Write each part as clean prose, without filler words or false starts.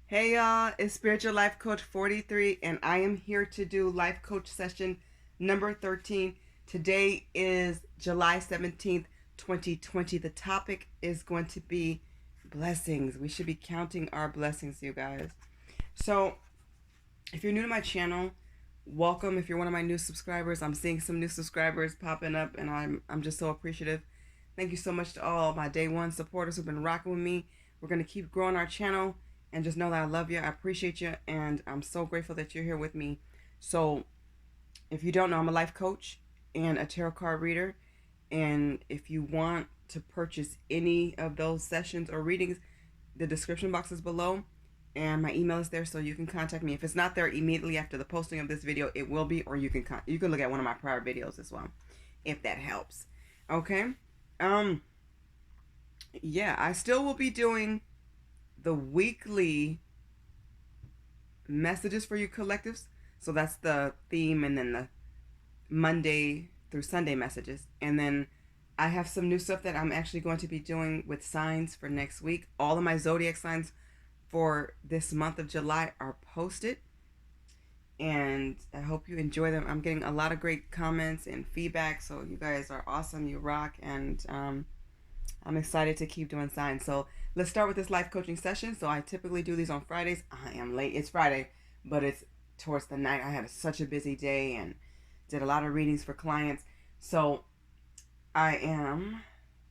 Hey y'all, it's Spiritual Life Coach 43, and I am here to do Life Coach session number 13. Today is July 17th, 2020. The topic is going to be blessings. We should be counting our blessings, you guys. So, if you're new to my channel, welcome. If you're one of my new subscribers, I'm seeing some new subscribers popping up, and I'm just so appreciative. Thank you so much to all my day one supporters who've been rocking with me. We're going to keep growing our channel, and just know that I love you. I appreciate you, and I'm so grateful that you're here with me. So, if you don't know, I'm a life coach and a tarot card reader. And if you want to purchase any of those sessions or readings, the description box is below, and my email is there, so you can contact me. If it's not there immediately after the posting of this video, it will be, or you can look at one of my prior videos as well, if that helps. Okay. Um. Yeah, I still will be doing the weekly messages for you collectives. So that's the theme, and then the Monday through Sunday messages. And then I have some new stuff that I'm actually going to be doing with signs for next week. All of my zodiac signs for this month of July are posted, and I hope you enjoy them. I'm getting a lot of great comments and feedback, so you guys are awesome. You rock, and I'm excited to keep doing signs. So let's start with this life coaching session. So I typically do these on Fridays. I am late. It's Friday, but it's towards the night. I had such a busy day and did a lot of readings for clients. So I am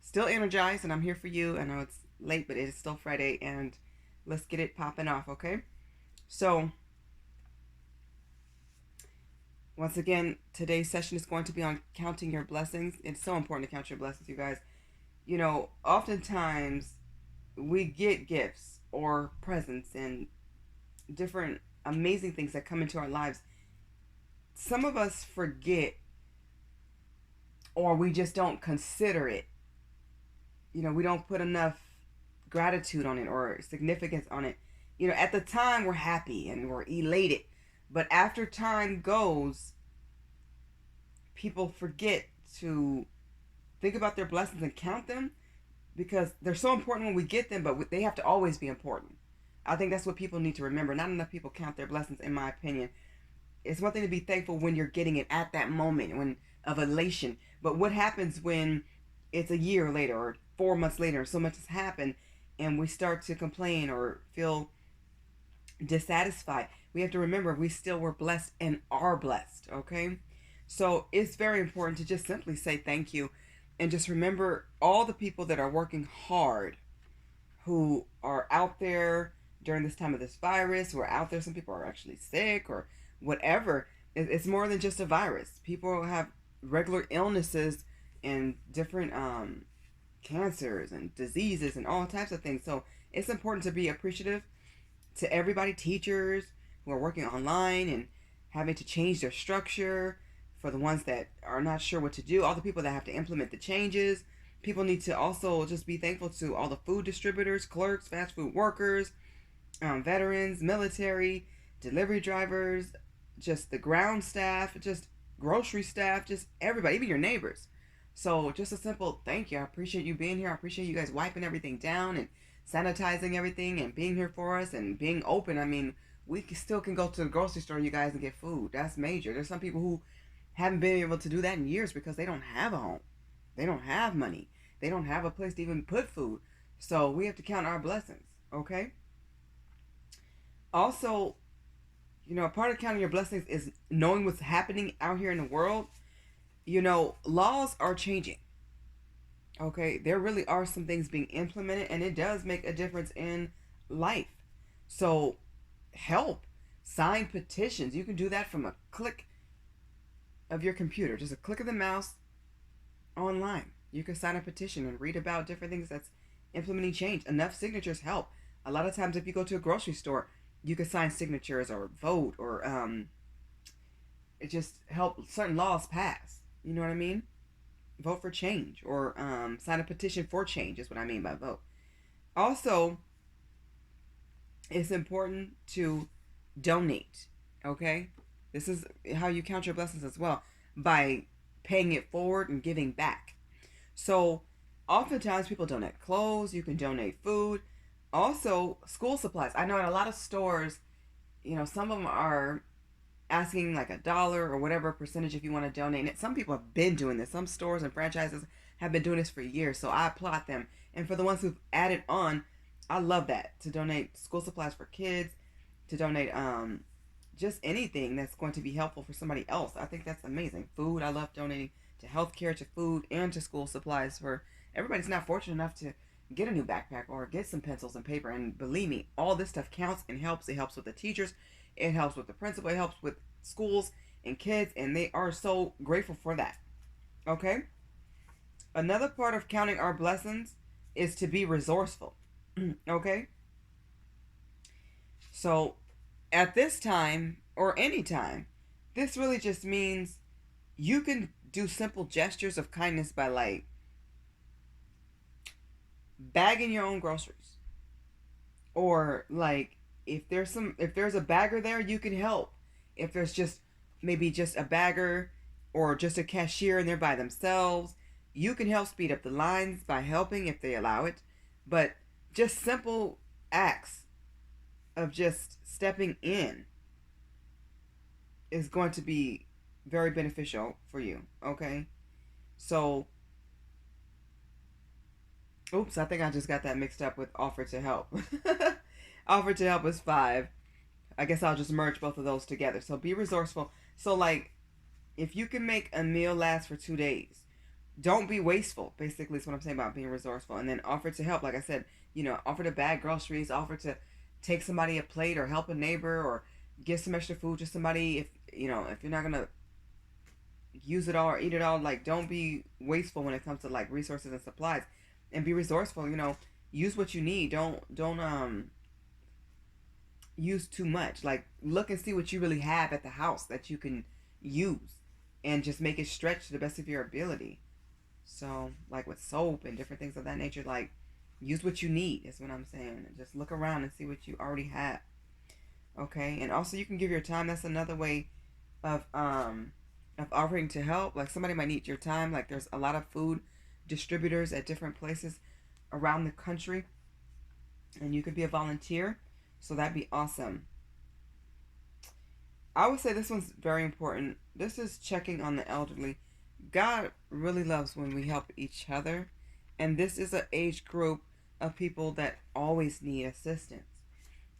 still energized, and I'm here for you. I know it's late, but it is still Friday, and let's get it popping off, okay? So once again, today's session is going to be on counting your blessings. It's so important to count your blessings, you guys. You know, oftentimes we get gifts or presents and different amazing things that come into our lives. Some of us forget, or we just don't consider it. You know, we don't put enough gratitude on it or significance on it. You know, at the time we're happy and we're elated, but after time goes, people forget to think about their blessings and count them, because they're so important when we get them, but they have to always be important. I think that's what people need to remember. Not enough people count their blessings, in my opinion. It's one thing to be thankful when you're getting it at that moment when of elation, but what happens when it's a year later or 4 months later, so much has happened, and we start to complain or feel dissatisfied? We have to remember we still were blessed and are blessed, okay? So it's very important to just simply say thank you, and just remember all the people that are working hard, who are out there during this time of this virus, who are out there. Some people are actually sick or whatever. It's more than just a virus. People have regular illnesses and different cancers and diseases and all types of things. So it's important to be appreciative to everybody, teachers who are working online and having to change their structure, for the ones that are not sure what to do, all the people that have to implement the changes. People need to also just be thankful to all the food distributors, clerks, fast food workers, veterans, military, delivery drivers, just the ground staff, just grocery staff, just everybody, even your neighbors. So just a simple thank you. I appreciate you being here. I appreciate you guys wiping everything down and sanitizing everything and being here for us and being open. I mean, we still can go to the grocery store, you guys, and get food. That's major. There's some people who haven't been able to do that in years because they don't have a home. They don't have money. They don't have a place to even put food. So we have to count our blessings, okay? Also, you know, a part of counting your blessings is knowing what's happening out here in the world. You know, laws are changing, okay? There really are some things being implemented, and it does make a difference in life. So help. Sign petitions. You can do that from a click of your computer, just a click of the mouse online. You can sign a petition and read about different things that's implementing change. Enough signatures help. A lot of times, if you go to a grocery store, you can sign signatures or vote, or it just help certain laws pass. You know what I mean? Vote for change, or sign a petition for change is what I mean by vote. Also, it's important to donate, okay? This is how you count your blessings as well, by paying it forward and giving back. So oftentimes people donate clothes, you can donate food. Also, school supplies. I know in a lot of stores, some of them are asking like $1 or whatever percentage if you want to donate it. Some people have been doing this. Some stores and franchises have been doing this for years, so I applaud them. And for the ones who've added on, I love that, to donate school supplies for kids, to donate just anything that's going to be helpful for somebody else. I think that's amazing. Food, I love donating to healthcare, to food, and to school supplies for everybody's not fortunate enough to get a new backpack or get some pencils and paper. And believe me, all this stuff counts and helps. It helps with the teachers, it helps with the principal, it helps with schools and kids, and they are so grateful for that. Okay? Another part of counting our blessings is to be resourceful. Okay? So, at this time or any time, this really just means you can do simple gestures of kindness by like bagging your own groceries, or like if there's a bagger there, you can help. If there's just maybe just a bagger or just a cashier and they're by themselves, you can help speed up the lines by helping if they allow it. But just simple acts of just stepping in is going to be very beneficial for you. Okay? So, oops, I think I just got that mixed up with offer to help. Offer to help is 5. I guess I'll just merge both of those together. So be resourceful. So like, if you can make a meal last for 2 days, don't be wasteful. Basically, is what I'm saying about being resourceful. And then offer to help. Like I said, offer to bag groceries, offer to take somebody a plate or help a neighbor or give some extra food to somebody. If you're not gonna use it all or eat it all, like don't be wasteful when it comes to like resources and supplies, and be resourceful. Use what you need. Don't use too much. Like look and see what you really have at the house that you can use, and just make it stretch to the best of your ability. So like with soap and different things of that nature, like use what you need is what I'm saying. Just look around and see what you already have. Okay? And also you can give your time. That's another way of offering to help. Like somebody might need your time. Like there's a lot of food distributors at different places around the country, and you could be a volunteer. So that'd be awesome. I would say this one's very important. This is checking on the elderly. God really loves when we help each other, and this is an age group of people that always need assistance.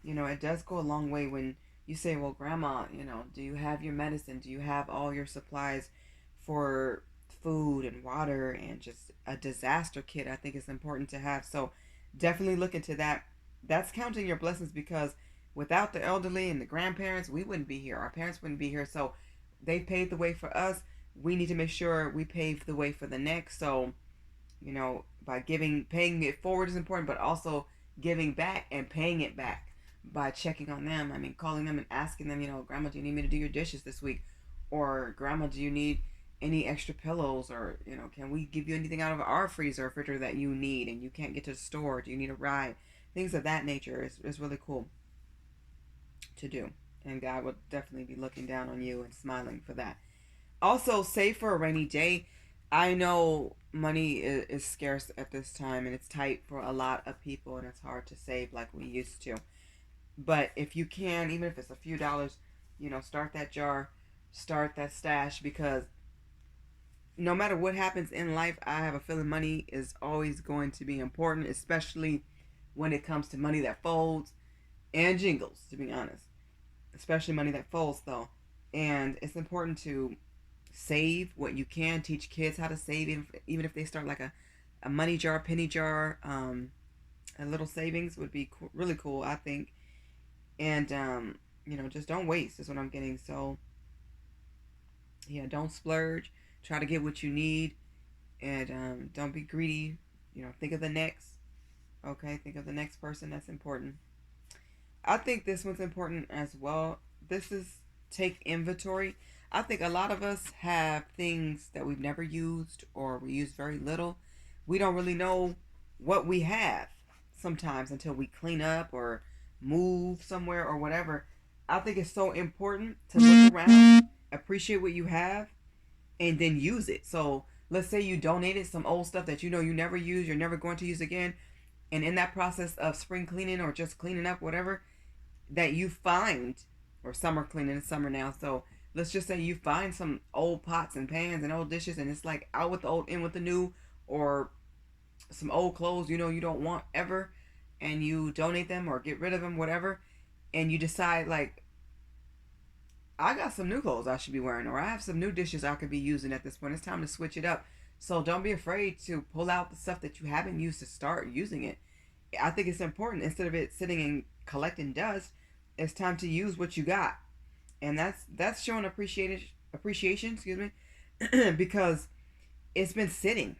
It does go a long way when you say, well, grandma, do you have your medicine? Do you have all your supplies for food and water and just a disaster kit? I think it's important to have. So definitely look into that. That's counting your blessings, because without the elderly and the grandparents, we wouldn't be here. Our parents wouldn't be here. So they paved the way for us. We need to make sure we pave the way for the next. So, by paying it forward is important, but also giving back and paying it back by checking on them. I mean, calling them and asking them, Grandma, do you need me to do your dishes this week? Or, Grandma, do you need any extra pillows? Or, can we give you anything out of our freezer or refrigerator that you need and you can't get to the store? Do you need a ride? Things of that nature is really cool to do. And God will definitely be looking down on you and smiling for that. Also, save for a rainy day. I know money is scarce at this time and it's tight for a lot of people, and it's hard to save like we used to. But if you can, even if it's a few dollars, start that jar, start that stash, because no matter what happens in life, I have a feeling money is always going to be important, especially when it comes to money that folds and jingles, to be honest. Especially money that folds, though. And it's important to save what you can, teach kids how to save, even if they start like a money jar, penny jar, a little savings would be really cool, I think. And, just don't waste is what I'm getting. So, yeah, don't splurge. Try to get what you need. And don't be greedy. Think of the next. Okay, think of the next person. That's important. I think this one's important as well. This is take inventory. I think a lot of us have things that we've never used or we use very little. We don't really know what we have sometimes until we clean up or move somewhere or whatever. I think it's so important to look around, appreciate what you have, and then use it. So let's say you donated some old stuff that you never use, you're never going to use again. And in that process of spring cleaning or just cleaning up, whatever that you find, or summer cleaning, it's summer now, so let's just say you find some old pots and pans and old dishes, and it's like out with the old, in with the new, or some old clothes you don't want ever, and you donate them or get rid of them, whatever, and you decide like, I got some new clothes I should be wearing, or I have some new dishes I could be using at this point. It's time to switch it up. So don't be afraid to pull out the stuff that you haven't used to start using it. I think it's important, instead of it sitting and collecting dust, it's time to use what you got. And that's showing appreciation, excuse me, because it's been sitting.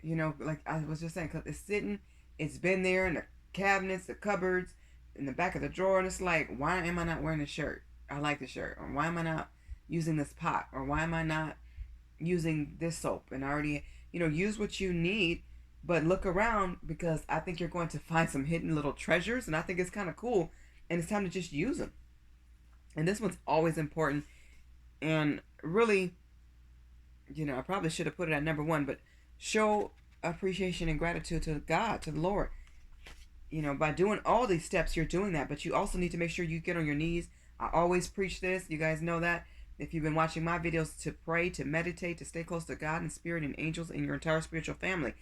Like I was just saying, because it's sitting, it's been there in the cabinets, the cupboards, in the back of the drawer, and it's like, why am I not wearing a shirt? I like the shirt. Or why am I not using this pot? Or why am I not using this soap? And I already, use what you need, but look around, because I think you're going to find some hidden little treasures, and I think it's kind of cool, and it's time to just use them. And this one's always important, and really, I probably should have put it at number one, but show appreciation and gratitude to God, to the Lord. By doing all these steps, you're doing that, but you also need to make sure you get on your knees. I always preach this. You guys know that. If you've been watching my videos, to pray, to meditate, to stay close to God and spirit and angels and your entire spiritual family.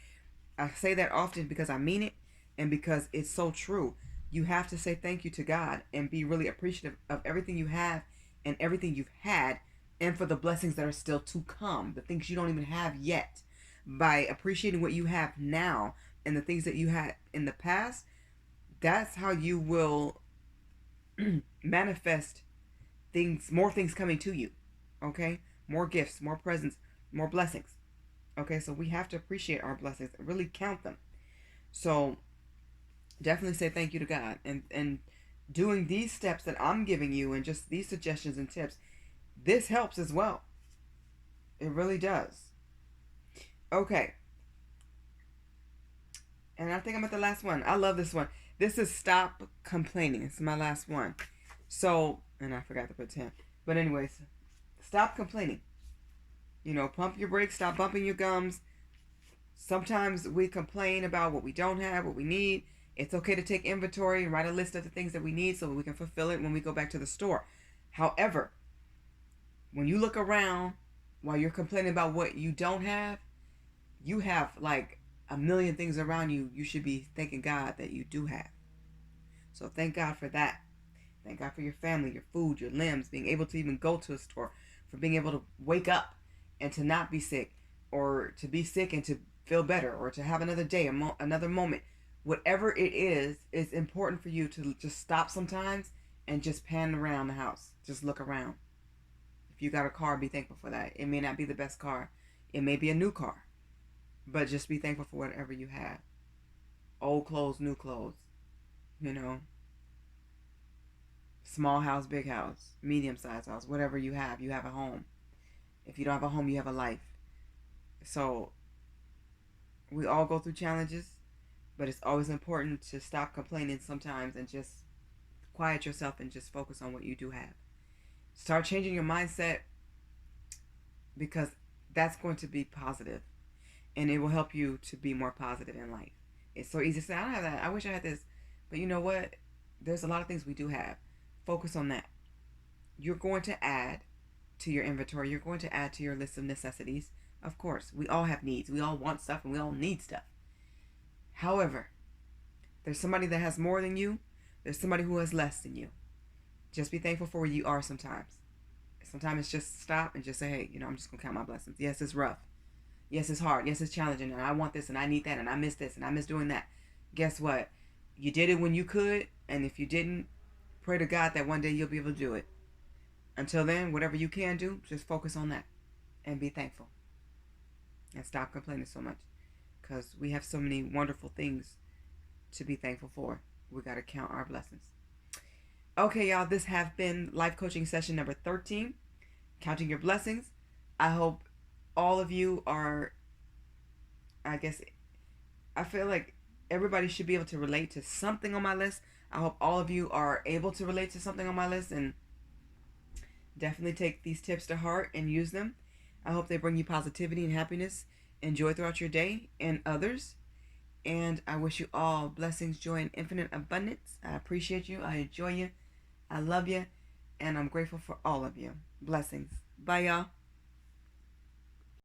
I say that often because I mean it, and because it's so true. You have to say thank you to God and be really appreciative of everything you have and everything you've had, and for the blessings that are still to come, the things you don't even have yet. By appreciating what you have now and the things that you had in the past, that's how you will manifest more things coming to you. Okay? More gifts, more presents, more blessings. Okay? So we have to appreciate our blessings and really count them. So definitely say thank you to God. And doing these steps that I'm giving you, and just these suggestions and tips, this helps as well. It really does. Okay. And I think I'm at the last one. I love this one. This is stop complaining. It's my last one. So, and I forgot to put 10. But anyways, stop complaining. Pump your brakes. Stop bumping your gums. Sometimes we complain about what we don't have, what we need. It's okay to take inventory and write a list of the things that we need so we can fulfill it when we go back to the store. However, when you look around while you're complaining about what you don't have, you have like a million things around you should be thanking God that you do have. So thank God for that. Thank God for your family, your food, your limbs, being able to even go to a store, for being able to wake up and to not be sick, or to be sick and to feel better, or to have another day, another moment. Whatever it is, it's important for you to just stop sometimes and just pan around the house. Just look around. If you got a car, be thankful for that. It may not be the best car. It may be a new car. But just be thankful for whatever you have. Old clothes, new clothes. Small house, big house, medium-sized house, whatever you have a home. If you don't have a home, you have a life. So we all go through challenges, but it's always important to stop complaining sometimes and just quiet yourself and just focus on what you do have. Start changing your mindset, because that's going to be positive, and it will help you to be more positive in life. It's so easy to say, I don't have that. I wish I had this. But you know what? There's a lot of things we do have. Focus on that. You're going to add to your inventory. You're going to add to your list of necessities. Of course, we all have needs. We all want stuff and we all need stuff. However, there's somebody that has more than you. There's somebody who has less than you. Just be thankful for where you are sometimes. Sometimes it's just stop and just say, hey, I'm just going to count my blessings. Yes, it's rough. Yes, it's hard. Yes, it's challenging. And I want this and I need that and I miss this and I miss doing that. Guess what? You did it when you could. And if you didn't, pray to God that one day you'll be able to do it. Until then, whatever you can do, just focus on that and be thankful. And stop complaining so much, because we have so many wonderful things to be thankful for. We got to count our blessings. Okay, y'all, this has been life coaching session number 13, counting your blessings. I hope all of you are, I feel like everybody should be able to relate to something on my list. I hope all of you are able to relate to something on my list and definitely take these tips to heart and use them. I hope they bring you positivity and happiness and joy throughout your day and others. And I wish you all blessings, joy, and infinite abundance. I appreciate you. I enjoy you. I love you. And I'm grateful for all of you. Blessings. Bye, y'all.